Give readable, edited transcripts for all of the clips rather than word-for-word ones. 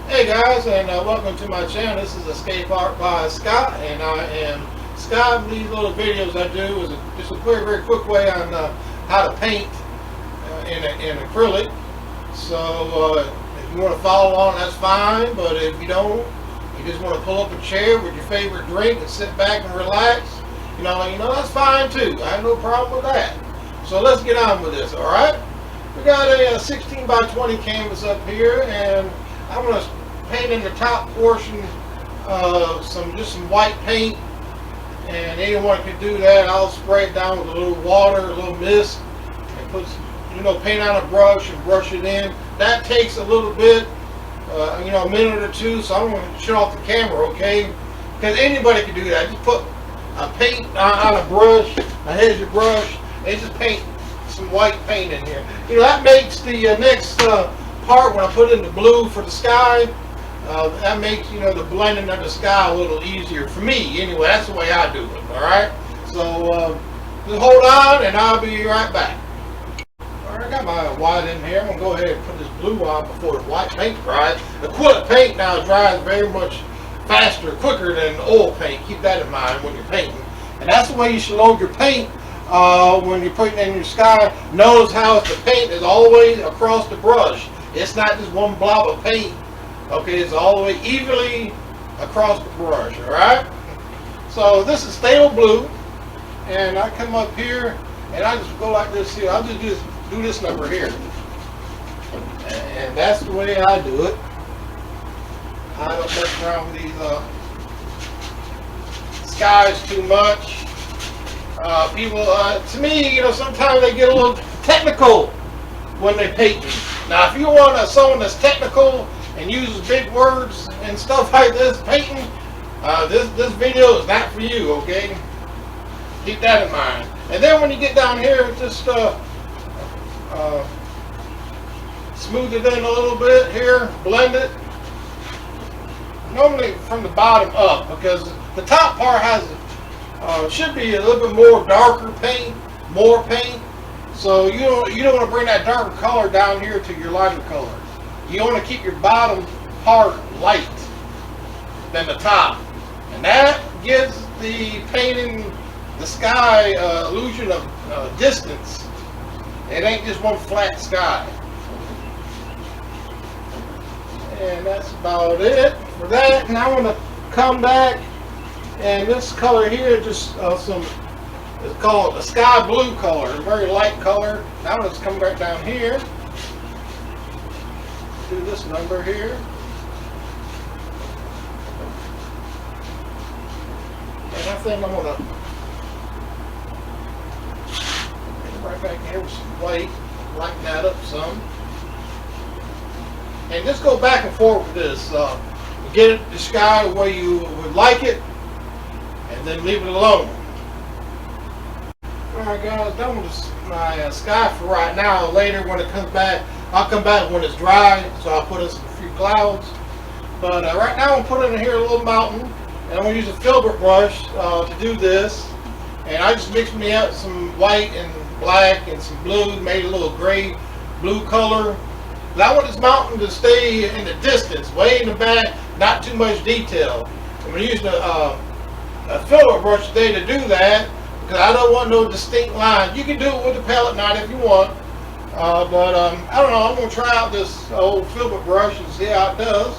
Hey guys, and welcome to my channel. This is Escape Art by Scott, and I am Scott. These little videos I do is just a very quick way on how to paint in acrylic. So if you want to follow along, that's fine. But if you don't, you just want to pull up a chair with your favorite drink and sit back and relax. You know that's fine too. I have no problem with that. So let's get on with this. All right, we got a 16 by 20 canvas up here, and I'm going to paint in the top portion just some white paint, and anyone can do that. I'll spray it down with a little water, a little mist, and put paint on a brush and brush it in. That takes a little bit, a minute or two. So I'm going to shut off the camera, okay? Because anybody can do that. Just put paint on a brush, a hedge of brush, and just paint some white paint in here. That makes the next part when I put in the blue for the sky. That makes the blending of the sky a little easier for me. Anyway, that's the way I do it. All right. So just hold on, and I'll be right back. All right, I got my white in here. I'm gonna go ahead and put this blue on before the white paint dries. Acrylic paint now dries very much faster, quicker than oil paint. Keep that in mind when you're painting. And that's the way you should load your paint when you're putting in your sky. Notice how the paint is always across the brush. It's not just one blob of paint. Okay, it's all the way evenly across the brush. All right. So this is stale blue, and I come up here and I just go like this here. I'll just do this number here, and that's the way I do it. I don't mess around with these skies too much. People, to me, sometimes they get a little technical when they paint. Now, if you want someone that's technical and uses big words and stuff like this painting, this video is not for you, okay? Keep that in mind. And then when you get down here, just smooth it in a little bit here, blend it. Normally from the bottom up, because the top part has should be a little bit more darker paint, more paint. So you don't want to bring that darker color down here to your lighter color. You want to keep your bottom part light than the top, and that gives the painting the sky illusion of distance. It ain't just one flat sky. And that's about it for that. And I want to come back, and this color here, just it's called a sky blue color, a very light color. Now let's come back down here. Do this number here. And I think I'm gonna right back here with some white, lighten that up some. And just go back and forth with this. Get the sky the way you would like it, and then leave it alone. Alright guys, done with my sky for right now. Later when it comes back, I'll come back when it's dry, so I'll put in a few clouds. But right now I'm putting in here a little mountain, and I'm going to use a filbert brush to do this. And I just mixed me up some white and black and some blue, made a little gray blue color. But I want this mountain to stay in the distance, way in the back, not too much detail. I'm going to use a filbert brush today to do that, because I don't want no distinct line. You can do it with a palette knife if you want. But I don't know, I'm going to try out this old filbert brush and see how it does.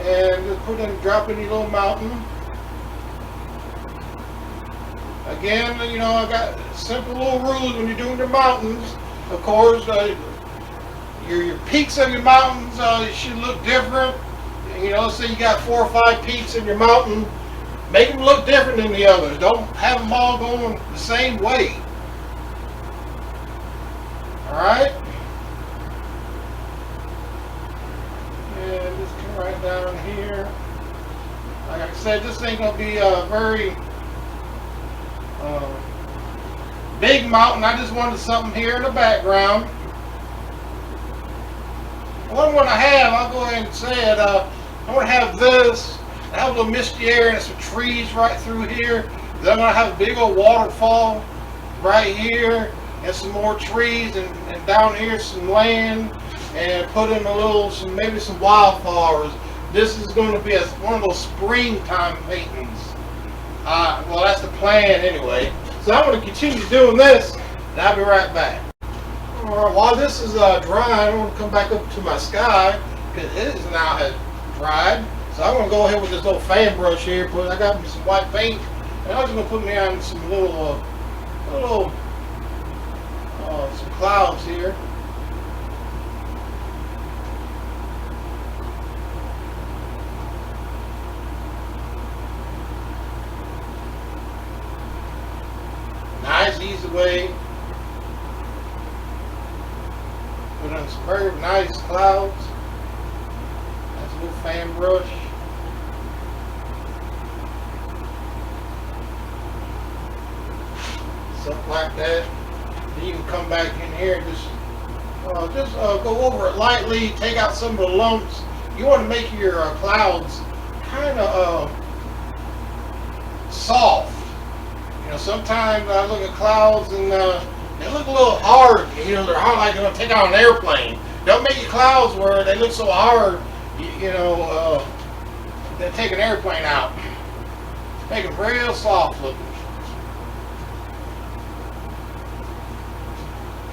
And just drop in your little mountain. Again, I got simple little rules when you're doing your mountains. Of course, your peaks of your mountains should look different. Say you got 4 or 5 peaks in your mountain. Make them look different than the others. Don't have them all going the same way. Alright? And just come right down here. Like I said, this ain't going to be a very big mountain. I just wanted something here in the background. What I'm going to have, I'll go ahead and say it, I'm going to have this. I have a little misty air and some trees right through here. Then I'm going to have a big old waterfall right here, and some more trees, and down here some land. and put in a little, maybe some wildflowers. This is going to be one of those springtime paintings. Well, that's the plan anyway. So I'm going to continue doing this, and I'll be right back. Alright, while this is drying, I'm going to come back up to my sky, because it is now has dried. So I'm going to go ahead with this little fan brush here. I got me some white paint, and I'm just going to put me on some some clouds here. Nice, easy way. Put on some very nice clouds. That's a little fan brush. Something like that. Then you can come back in here and just go over it lightly. Take out some of the lumps. You want to make your clouds kind of soft. You know, sometimes I look at clouds and they look a little hard. You know, they're hard like they're going to take out an airplane. Don't make your clouds where they look so hard, they take an airplane out. Make them real soft looking.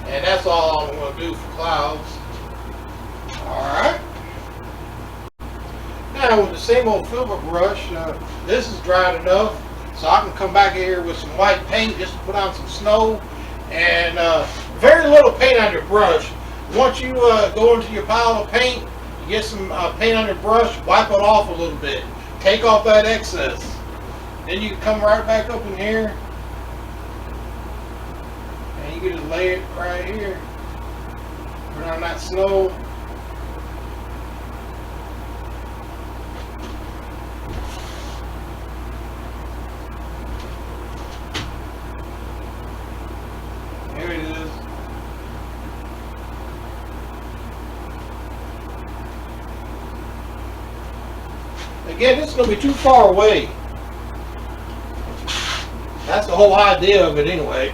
And that's all I'm going to do for clouds. Alright. Now with the same old filbert brush, this is dried enough. So I can come back here with some white paint just to put on some snow. And very little paint on your brush. Once you go into your pile of paint, you get some paint on your brush, wipe it off a little bit. Take off that excess. Then you can come right back up in here. And you can just lay it right here. Put on that snow. Here it is. Again, this is going to be too far away. That's the whole idea of it anyway.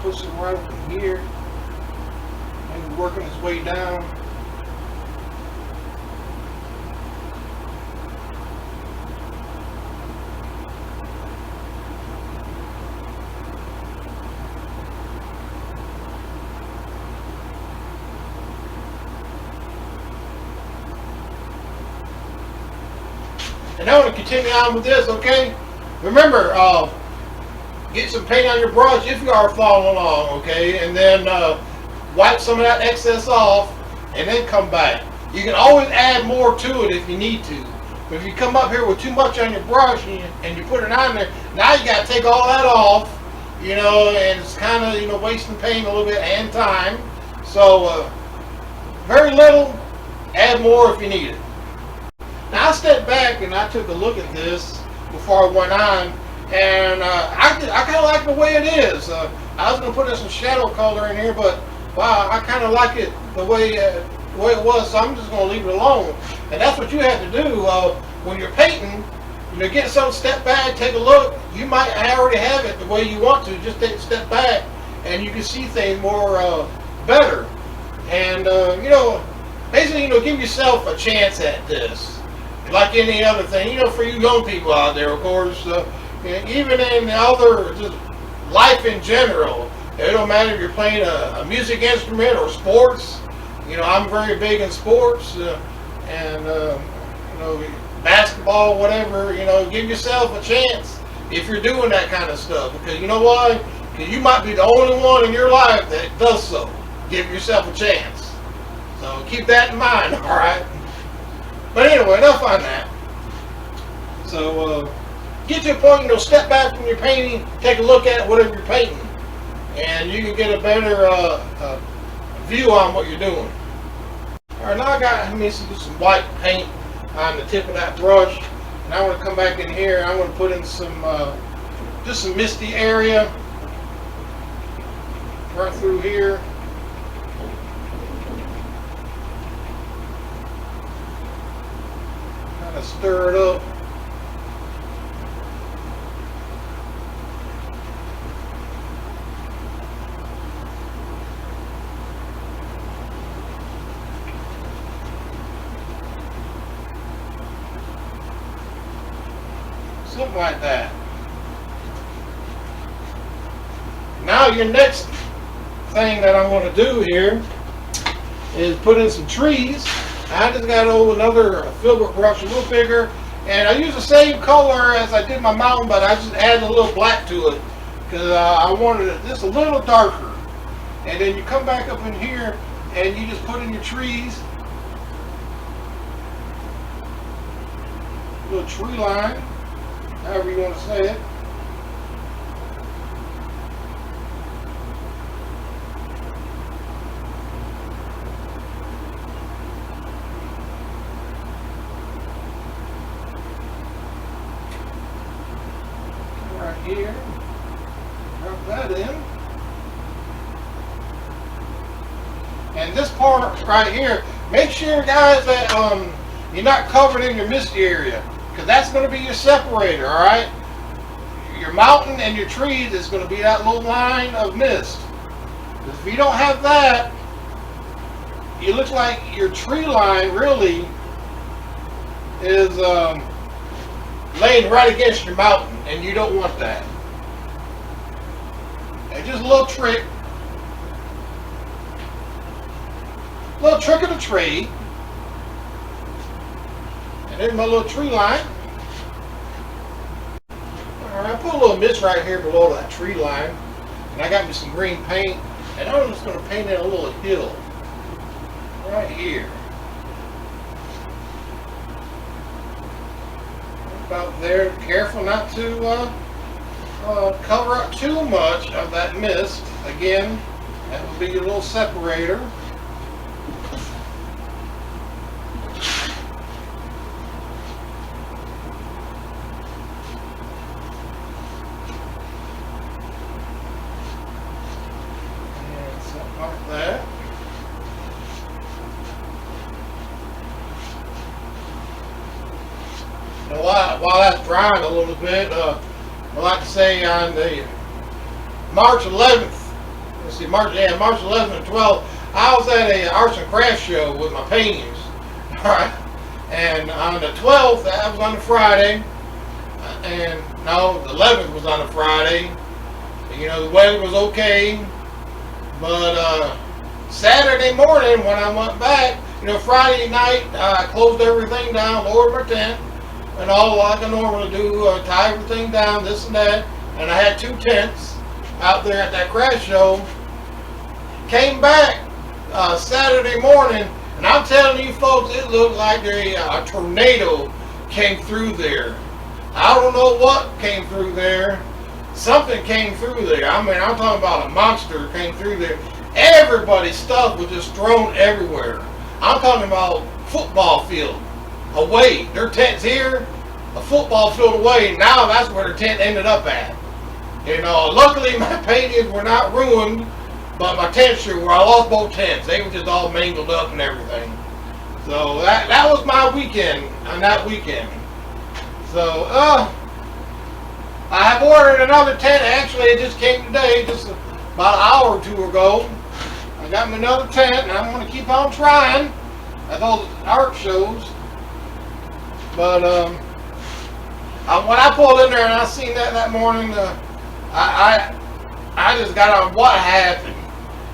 Put some right up in here. Maybe working its way down. And now I'm going to continue on with this, okay? Remember, get some paint on your brush if you are following along, okay? And then wipe some of that excess off and then come back. You can always add more to it if you need to. But if you come up here with too much on your brush and you put it on there, now you got to take all that off, and it's kind of, wasting paint a little bit and time. So, very little, add more if you need it. Now I stepped back and I took a look at this before I went on, and I kind of like the way it is. I was going to put in some shadow color in here, but wow, I kind of like it the way it was, so I'm just going to leave it alone. And that's what you have to do when you're painting. Get some, step back, take a look. You might already have it the way you want to. Just take a step back, and you can see things more better. And basically, give yourself a chance at this. Like any other thing, for you young people out there, of course, even in other just life in general, it don't matter if you're playing a music instrument or sports. I'm very big in sports, and basketball, whatever. Give yourself a chance if you're doing that kind of stuff, because you know why? Because you might be the only one in your life that does so. Give yourself a chance. So keep that in mind, all right? But anyway, enough on that. So get to a point, step back from your painting, take a look at whatever you're painting, and you can get a better view on what you're doing. All right, now I got some white paint on the tip of that brush, and I want to come back in here. I'm going to put in some just some misty area right through here. Stir it up. Something like that. Now your next thing that I'm going to do here is put in some trees. I just got another filbert brush, a little bigger, and I use the same color as I did my mountain, but I just added a little black to it because I wanted it just a little darker. And then you come back up in here and you just put in your trees, little tree line, however you want to say it. Right here, drop that in. And this part right here, make sure guys that you're not covered in your misty area, because that's going to be your separator, all right? Your mountain and your trees is going to be that little line of mist. If you don't have that, it looks like your tree line really is laying right against your mountain, and you don't want that. And just a little trick. Little trick of the trade. And there's my little tree line. Alright, I put a little mist right here below that tree line. And I got me some green paint. And I'm just going to paint in a little hill. Right here. About there. Careful not to cover up too much of that mist. Again, that will be your little separator. Like that. Now while that's drying a little bit, I like to say on the March 11th, let's see, March 11th and 12th, I was at a arts and crafts show with my paintings. Alright, and on the 12th, that was on a Friday, and no, the 11th was on a Friday. You know, the weather was okay. But Saturday morning when I went back, you know, Friday night I closed everything down, lowered my tent, and all like I normally do, tie everything down, this and that. And I had 2 tents out there at that craft show. Came back Saturday morning, and I'm telling you folks, it looked like a tornado came through there. I don't know what came through there. Something came through there. I mean, I'm talking about a monster came through there. Everybody's stuff was just thrown everywhere. I'm talking about football field away. Their tent's here, a football field away. Now that's where their tent ended up at. You know, luckily my paintings were not ruined, but my tents sure were. I lost both tents. They were just all mangled up and everything. So that was my weekend on that weekend. So, I have ordered another tent. Actually, it just came today, just about an hour or 2 ago. I got me another tent, and I'm going to keep on trying at those art shows. But when I pulled in there and I seen that morning, I just got on what happened.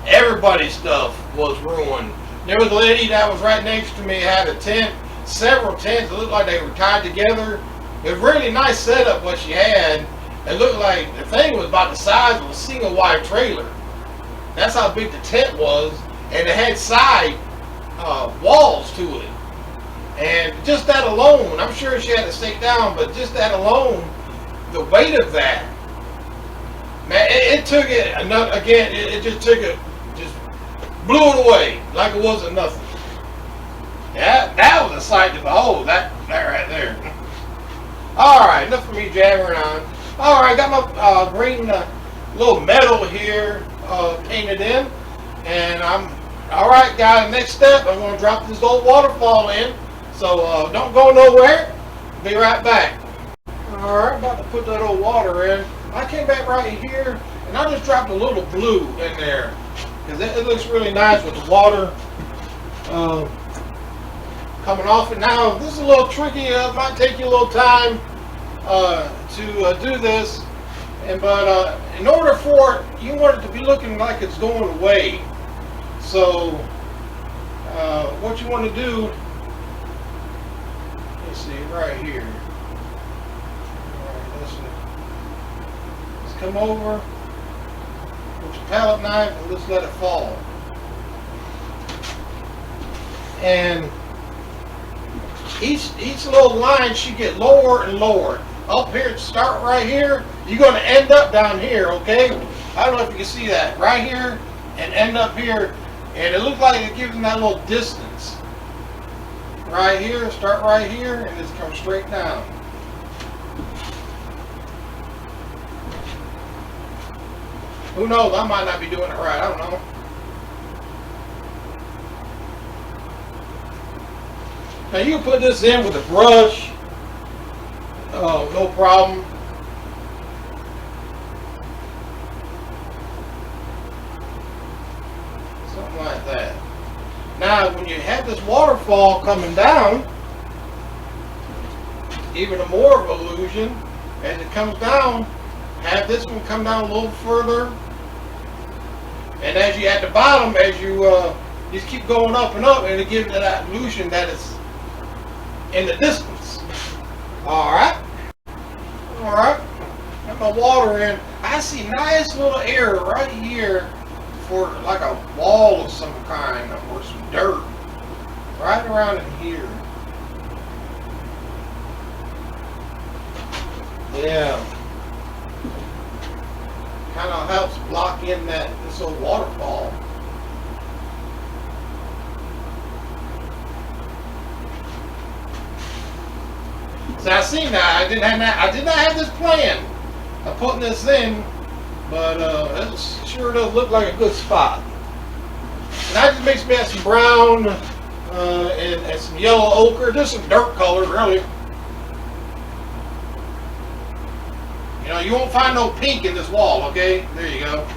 Everybody's stuff was ruined. There was a lady that was right next to me, had a tent, several tents. It looked like they were tied together. It was a really nice setup what she had. It looked like the thing was about the size of a single wide trailer. That's how big the tent was, and it had side walls to it. And just that alone, I'm sure she had to stake down, but just that alone, the weight of that, man, it took it, again, it just took it, just blew it away like it wasn't nothing. Yeah, that was a sight to behold, that right there. Alright, enough of me jabbering on. Alright, got my green little metal here painted in. And I'm, alright guys, next step, I'm going to drop this old waterfall in. So don't go nowhere. Be right back. Alright, about to put that old water in. I came back right here and I just dropped a little blue in there. Because it looks really nice with the water coming off it. Now, this is a little tricky. It might take you a little time to do this. But in order for it, you want it to be looking like it's going away. So what you want to do, let's see, right here. All right, let's come over with your palette knife and just let it fall. And each little line should get lower and lower. Up here, start right here, you're going to end up down here, okay? I don't know if you can see that. Right here and end up here. And it looks like it gives them that little distance. Right here, start right here, and just come straight down. Who knows, I might not be doing it right, I don't know. Now you can put this in with a brush, no problem. Something like that. Now when you have this waterfall coming down, even a more of an illusion, as it comes down, have this one come down a little further. And as you at the bottom, as you just keep going up and up, and it gives you that illusion that it's in the distance. Alright. Alright. Got my water in. I see nice little area right here for like a wall of some kind or some dirt. Right around in here. Yeah. Kind of helps block in this old waterfall. So I seen that. I did not have this plan of putting this in, but it sure does look like a good spot. And that just makes me have some brown and some yellow ochre, just some dark color, really. You know, you won't find no pink in this wall, okay? There you go.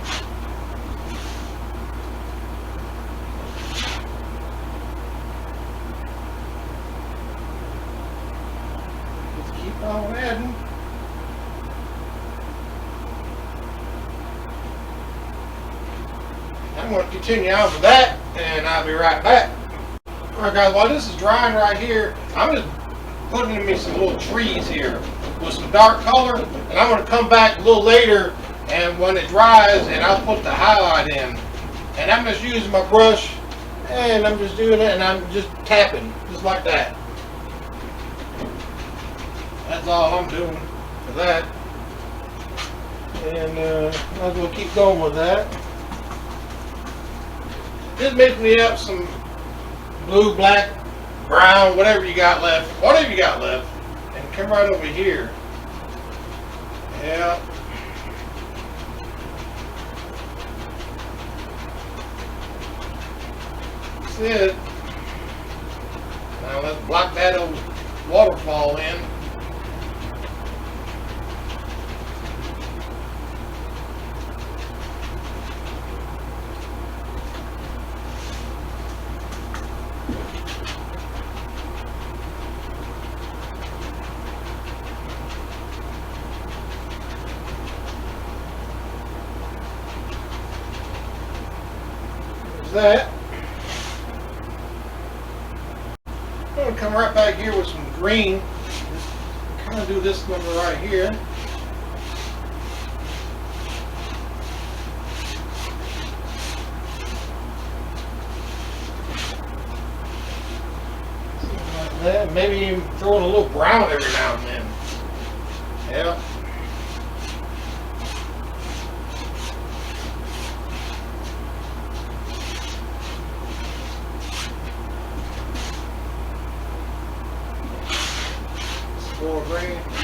On adding. I'm going to continue on with that, and I'll be right back. Alright guys, while this is drying right here, I'm just putting in me some little trees here with some dark color, and I'm going to come back a little later, and when it dries, and I'll put the highlight in. And I'm just using my brush, and I'm just doing it, and I'm just tapping, just like that. That's all I'm doing for that. And I'm going to keep going with that. Just mix me up some blue, black, brown, whatever you got left. Whatever you got left. And come right over here. Yeah. That's it. Now let's block that old waterfall in. That. I'm going to come right back here with some green. Just kind of do this number right here. Something like that. Maybe even throw in a little brown every now and then. Yeah.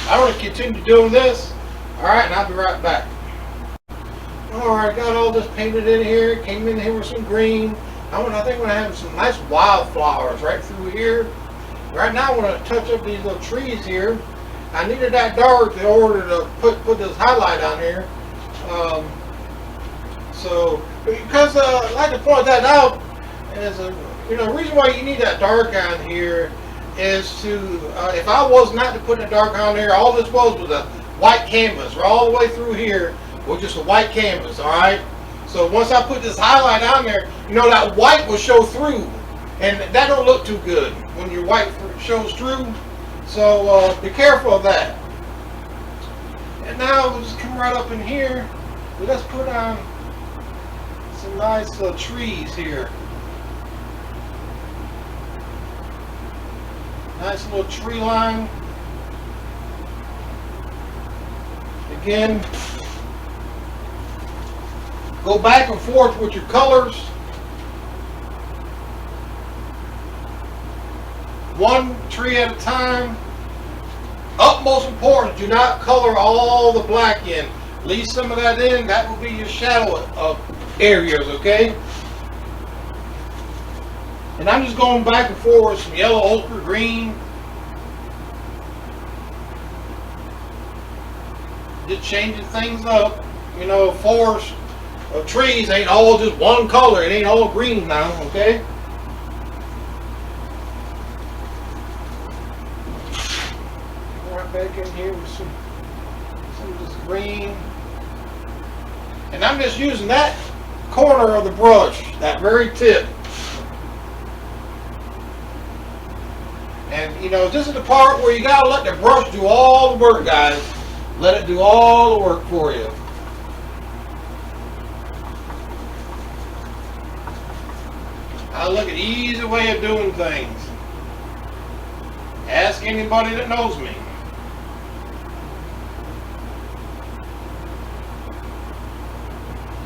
I'm going to continue doing this. Alright, and I'll be right back. Alright, got all this painted in here. Came in here with some green. I think we're going to have some nice wildflowers right through here. Right now I want to touch up these little trees here. I needed that dark in order to put this highlight on here. Because I'd like to point that out, as the reason why you need that dark on here is to, if I was not to put a dark on there, all this was a white canvas. All the way through here was just a white canvas, all right? So once I put this highlight on there, you know, that white will show through. And that don't look too good when your white shows through. So be careful of that. And now we'll just come right up in here. Let's put on some nice trees here. Nice little tree line. Again, go back and forth with your colors. One tree at a time. Utmost important, do not color all the black in. Leave some of that in. That will be your shadow areas, okay? And I'm just going back and forth with some yellow, ochre, green. Just changing things up. You know, forest trees ain't all just one color. It ain't all green now, okay? Right back in here with some of this green. And I'm just using that corner of the brush, that very tip. And you know, this is the part where you gotta let the brush do all the work, guys. Let it do all the work for you. I look at easy way of doing things. Ask anybody that knows me.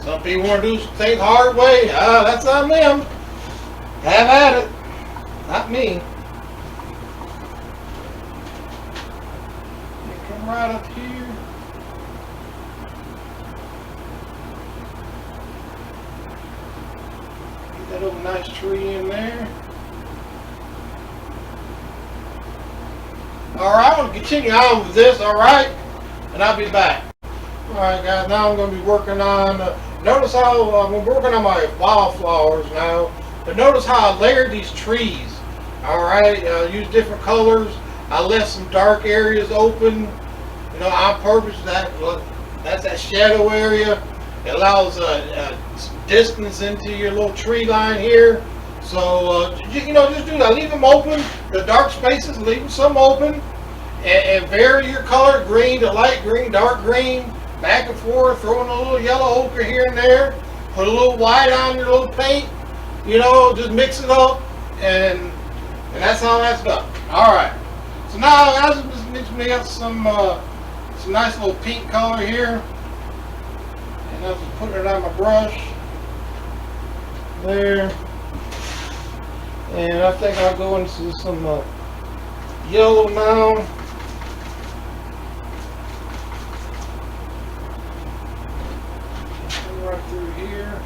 Some people want to do things hard way. That's on them. Have at it. Not me. Come right up here. Get that little nice tree in there. Alright, I'm going to continue on with this, alright? And I'll be back. Alright guys, now I'm going to be working on, notice how I'm working on my wildflowers now, but notice how I layered these trees. Alright, use different colors. I left some dark areas open, you know, on purpose. That's that shadow area. It allows some distance into your little tree line here. So, you know, just do that. Leave them open. The dark spaces, leave them some open. And vary your color, green to light green, dark green, back and forth, throwing a little yellow ochre here and there. Put a little white on your little paint. You know, just mix it up. And that's how that's done. Alright. So now, guys, I'm just mixing me up some nice little pink color here. And I'm just putting it on my brush. There. And I think I'll go into some yellow now. Right through here.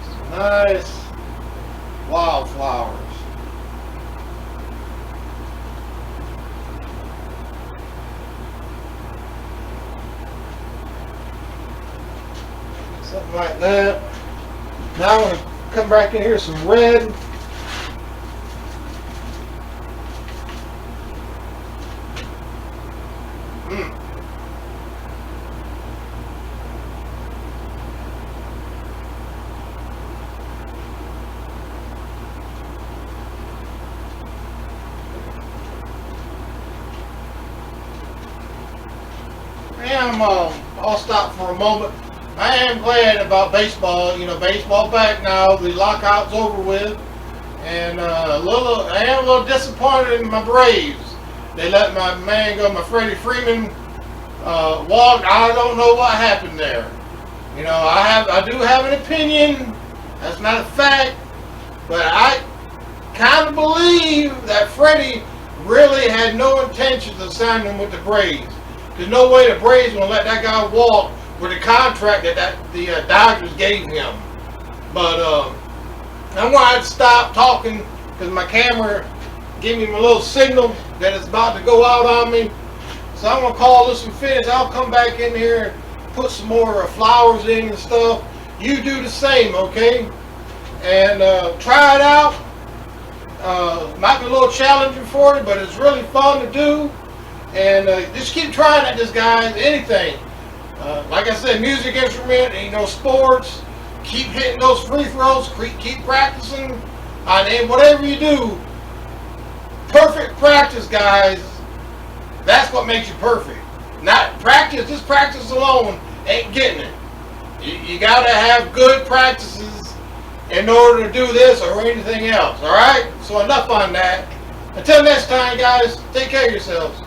Some nice wildflowers. Something like that. Now I'm going to come back in here with some red. I'll stop for a moment. I am glad about baseball. You know, baseball back now. The lockout's over with, and I am a little disappointed in my Braves. They let my man go, my Freddie Freeman, walk. I don't know what happened there. You know, I do have an opinion. That's not a fact, but I kind of believe that Freddie really had no intentions of signing with the Braves. There's no way the Braves gonna let that guy walk with the contract that the Dodgers gave him. But I'm gonna have to stop talking because my camera gave me my little signal that it's about to go out on me. So I'm gonna call this one finished. I'll come back in here and put some more flowers in and stuff. You do the same, okay? and try it out. Might be a little challenging for you, but it's really fun to do. And just keep trying at this, guys. Anything. Like I said, music instrument, sports. Keep hitting those free throws. Keep practicing. And whatever you do, perfect practice, guys. That's what makes you perfect. Not practice. Just practice alone ain't getting it. You got to have good practices in order to do this or anything else. All right. So enough on that. Until next time, guys. Take care of yourselves.